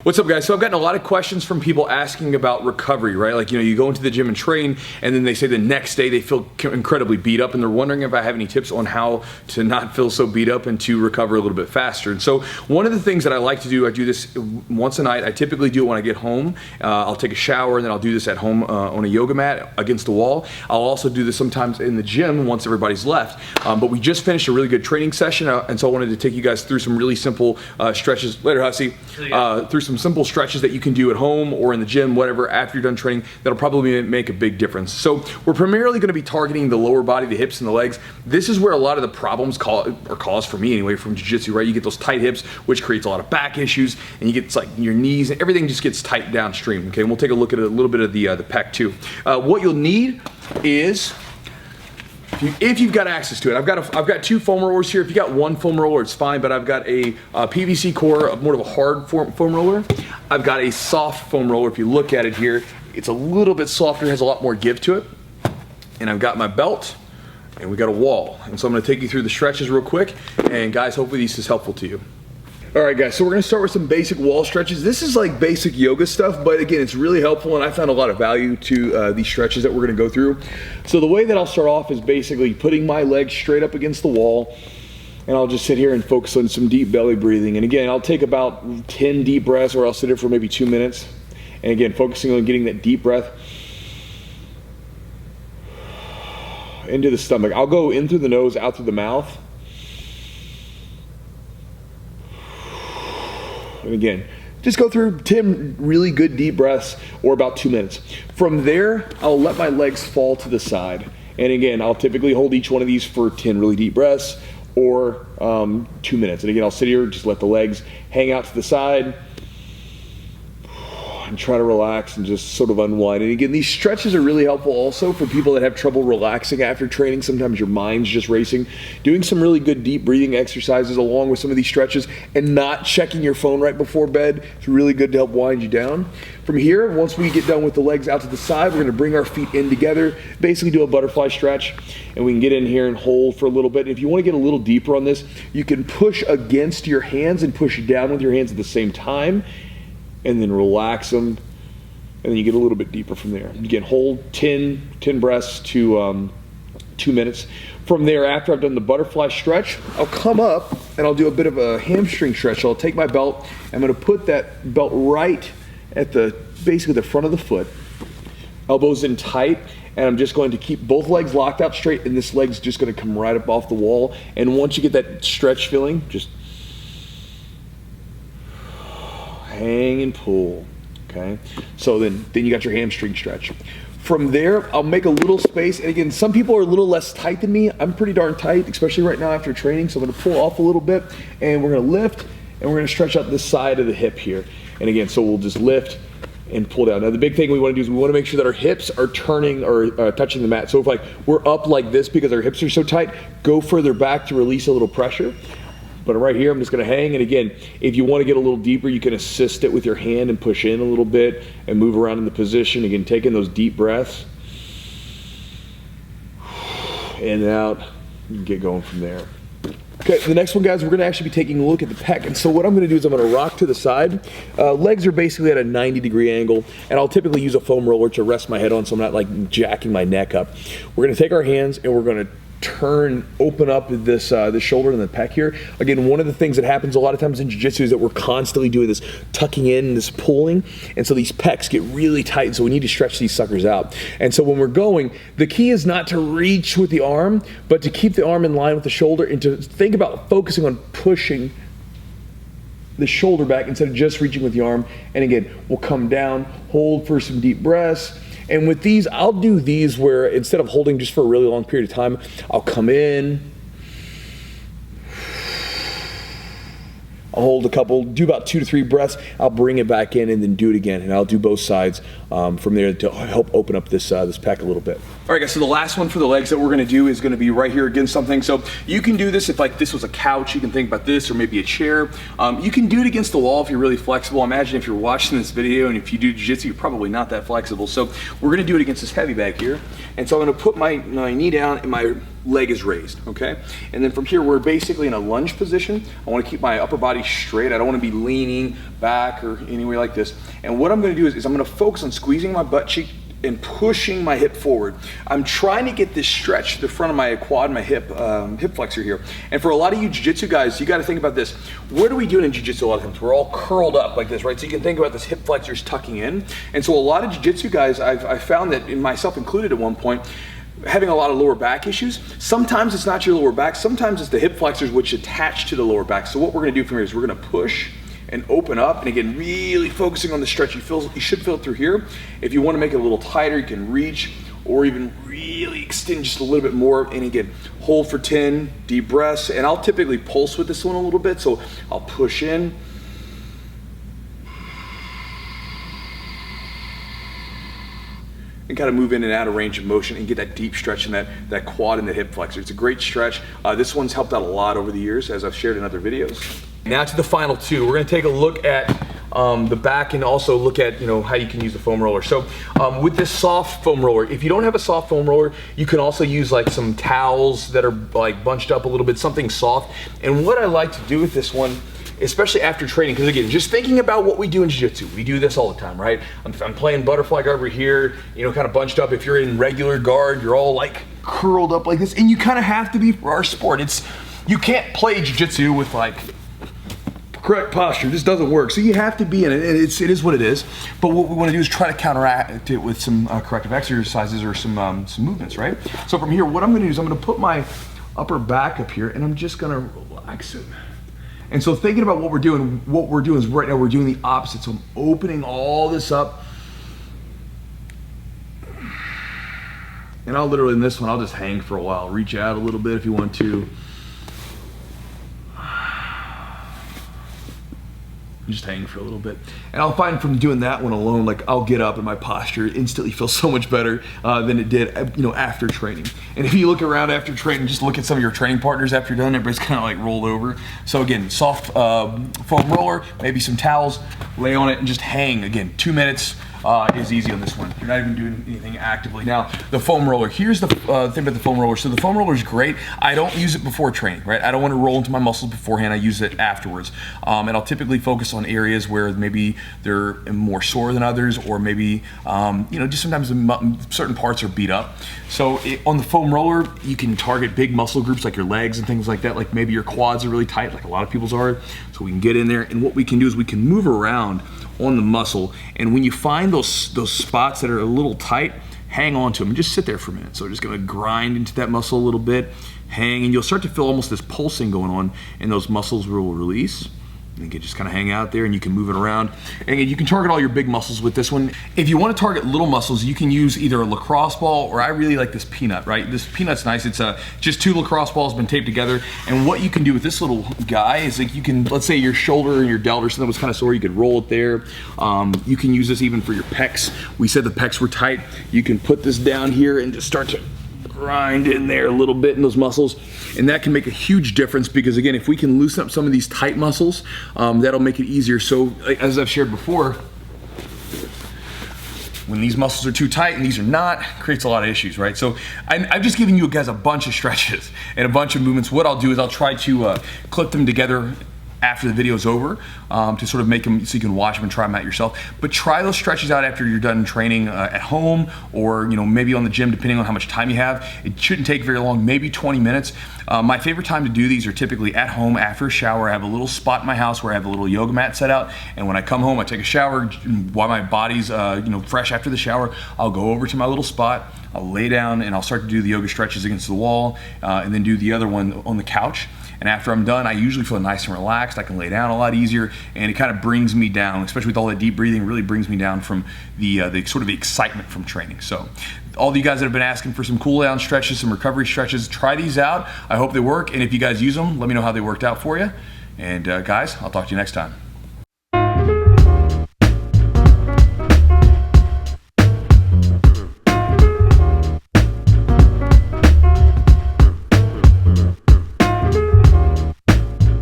What's up, guys? So I've gotten a lot of questions from people asking about recovery, right? Like, you go into the gym and train, and then they say the next day they feel incredibly beat up, and they're wondering if I have any tips on how to not feel so beat up and to recover a little bit faster. And so one of the things that I like to do, I do this once a night. I typically do it when I get home. I'll take a shower, and then I'll do this at home on a yoga mat against the wall. I'll also do this sometimes in the gym once everybody's left. But we just finished a really good training session, and so I wanted to take you guys through some really simple stretches. Later, Hussy. Through some simple stretches that you can do at home or in the gym, whatever, after you're done training, that'll probably make a big difference. So we're primarily going to be targeting the lower body, the hips and the legs. This is where a lot of the problems are caused for me anyway from jiu-jitsu, right? You get those tight hips, which creates a lot of back issues, and you get like your knees and everything just gets tight downstream. Okay, and we'll take a look at a little bit of the pec too. What you'll need is, if you've got access to it, I've got two foam rollers here. If you got one foam roller, it's fine, but I've got a PVC core, more of a hard foam roller. I've got a soft foam roller. If you look at it here, it's a little bit softer, has a lot more give to it. And I've got my belt, and we got a wall. And so I'm gonna take you through the stretches real quick, and guys, hopefully this is helpful to you. All right, guys, so we're gonna start with some basic wall stretches. This is like basic yoga stuff, but again, it's really helpful, and I found a lot of value to these stretches that we're gonna go through. So the way that I'll start off is basically putting my legs straight up against the wall, and I'll just sit here and focus on some deep belly breathing. And again, I'll take about 10 deep breaths, or I'll sit here for maybe 2 minutes. And again, focusing on getting that deep breath into the stomach. I'll go in through the nose, out through the mouth. And again, just go through 10 really good deep breaths, or about 2 minutes. From there, I'll let my legs fall to the side. And again, I'll typically hold each one of these for 10 really deep breaths, or 2 minutes. And again, I'll sit here, just let the legs hang out to the side, and try to relax and just sort of unwind. And again, these stretches are really helpful also for people that have trouble relaxing after training. Sometimes your mind's just racing. Doing some really good deep breathing exercises along with some of these stretches, and not checking your phone right before bed is really good to help wind you down. From here, once we get done with the legs out to the side, we're gonna bring our feet in together, basically do a butterfly stretch, and we can get in here and hold for a little bit. If you wanna get a little deeper on this, you can push against your hands and push down with your hands at the same time, and then relax them, and then you get a little bit deeper from there. Again, hold 10 breaths to 2 minutes. From there, after I've done the butterfly stretch, I'll come up and I'll do a bit of a hamstring stretch. So I'll take my belt, I'm gonna put that belt right at basically the front of the foot, elbows in tight, and I'm just going to keep both legs locked out straight, and this leg's just gonna come right up off the wall. And once you get that stretch feeling, just hang and pull, okay? So then you got your hamstring stretch. From there, I'll make a little space, and again, some people are a little less tight than me. I'm pretty darn tight, especially right now after training, so I'm gonna pull off a little bit, and we're gonna lift, and we're gonna stretch out this side of the hip here. And again, so we'll just lift and pull down. Now the big thing we wanna do is we wanna make sure that our hips are turning or touching the mat. So if like we're up like this because our hips are so tight, go further back to release a little pressure. But right here, I'm just gonna hang, and again, if you wanna get a little deeper, you can assist it with your hand and push in a little bit and move around in the position. Again, taking those deep breaths. In and out, and get going from there. Okay, the next one, guys, we're gonna actually be taking a look at the pec. And so what I'm gonna do is I'm gonna rock to the side. Legs are basically at a 90-degree angle, and I'll typically use a foam roller to rest my head on so I'm not like jacking my neck up. We're gonna take our hands and we're gonna open up this shoulder and the pec here. Again, one of the things that happens a lot of times in jiu-jitsu is that we're constantly doing this tucking in, this pulling, and so these pecs get really tight, so we need to stretch these suckers out. And so when we're going, the key is not to reach with the arm, but to keep the arm in line with the shoulder, and to think about focusing on pushing the shoulder back instead of just reaching with the arm. And again, we'll come down, hold for some deep breaths. And with these, I'll do these where instead of holding just for a really long period of time, I'll come in, I'll hold a couple, do about 2 to 3 breaths, I'll bring it back in and then do it again. And I'll do both sides from there to help open up this pec a little bit. All right, guys, so the last one for the legs that we're gonna do is gonna be right here against something. So you can do this if like this was a couch, you can think about this, or maybe a chair. You can do it against the wall if you're really flexible. Imagine if you're watching this video and if you do jiu-jitsu, you're probably not that flexible. So we're gonna do it against this heavy bag here. And so I'm gonna put my knee down and my leg is raised, okay? And then from here, we're basically in a lunge position. I wanna keep my upper body straight. I don't wanna be leaning back or anywhere like this. And what I'm gonna do is I'm gonna focus on squeezing my butt cheek and pushing my hip forward. I'm trying to get this stretch to the front of my quad, my hip flexor here. And for a lot of you jiu-jitsu guys, you gotta think about this. What are we doing in jiu-jitsu a lot of times? We're all curled up like this, right? So you can think about this hip flexors tucking in. And so a lot of jiu-jitsu guys, I've found that, in myself included at one point, having a lot of lower back issues. Sometimes it's not your lower back, sometimes it's the hip flexors which attach to the lower back. So what we're gonna do from here is we're gonna push and open up, and again, really focusing on the stretch. You should feel it through here. If you wanna make it a little tighter, you can reach or even really extend just a little bit more. And again, hold for 10 deep breaths. And I'll typically pulse with this one a little bit. So I'll push in, and kind of move in and out of range of motion and get that deep stretch in that quad and the hip flexor. It's a great stretch. This one's helped out a lot over the years, as I've shared in other videos. Now to the final two. We're gonna take a look at the back and also look at how you can use the foam roller. So with this soft foam roller, if you don't have a soft foam roller, you can also use like some towels that are like bunched up a little bit, something soft. And what I like to do with this one, especially after training, because again, just thinking about what we do in jiu-jitsu, we do this all the time, right? I'm playing butterfly guard over here, kind of bunched up. If you're in regular guard, you're all like curled up like this, and you kind of have to be for our sport. You can't play jiu-jitsu with like correct posture. This doesn't work. So you have to be in it, and it is what it is. But what we want to do is try to counteract it with some corrective exercises or some movements, right? So from here, what I'm going to do is I'm going to put my upper back up here, and I'm just going to relax it. And so thinking about what we're doing is right now we're doing the opposite. So I'm opening all this up. And I'll literally, in this one, I'll just hang for a while. Reach out a little bit if you want to. Just hang for a little bit. And I'll find from doing that one alone, like I'll get up and my posture instantly feels so much better than it did after training. And if you look around after training, just look at some of your training partners after you're done, everybody's kind of like rolled over. So again, soft foam roller, maybe some towels, lay on it and just hang. Again, 2 minutes is easy on this one. You're not even doing anything actively. Now, the foam roller, here's the thing about the foam roller. So the foam roller is great. I don't use it before training, right? I don't want to roll into my muscles beforehand. I use it afterwards. And I'll typically focus on areas where maybe they're more sore than others, or maybe, just sometimes certain parts are beat up. So on the foam roller, you can target big muscle groups like your legs and things like that. Like maybe your quads are really tight, like a lot of people's are. So we can get in there, and what we can do is we can move around on the muscle, and when you find those spots that are a little tight, hang on to them and just sit there for a minute. So just gonna grind into that muscle a little bit, hang, and you'll start to feel almost this pulsing going on, and those muscles will release. And you can just kind of hang out there, and you can move it around. And again, you can target all your big muscles with this one. If you want to target little muscles, you can use either a lacrosse ball, or I really like this peanut, right? This peanut's nice. It's just 2 lacrosse balls been taped together. And what you can do with this little guy is like you can, let's say your shoulder and your delt or something was kind of sore, you could roll it there. You can use this even for your pecs. We said the pecs were tight. You can put this down here and just start to grind in there a little bit in those muscles, and that can make a huge difference, because again, if we can loosen up some of these tight muscles, that'll make it easier. So as I've shared before, when these muscles are too tight and these are not, creates a lot of issues, right? So I've just given you guys a bunch of stretches and a bunch of movements. What I'll do is I'll try to clip them together after the video's over, to sort of make them so you can watch them and try them out yourself. But try those stretches out after you're done training at home, or maybe on the gym, depending on how much time you have. It shouldn't take very long, maybe 20 minutes. My favorite time to do these are typically at home after a shower. I have a little spot in my house where I have a little yoga mat set out, and when I come home, I take a shower. While my body's fresh after the shower, I'll go over to my little spot, I'll lay down, and I'll start to do the yoga stretches against the wall, and then do the other one on the couch. And after I'm done, I usually feel nice and relaxed. I can lay down a lot easier, and it kind of brings me down, especially with all that deep breathing, really brings me down from the sort of the excitement from training. So all of you guys that have been asking for some cool down stretches, some recovery stretches, try these out. I hope they work, and if you guys use them, let me know how they worked out for you. And guys, I'll talk to you next time.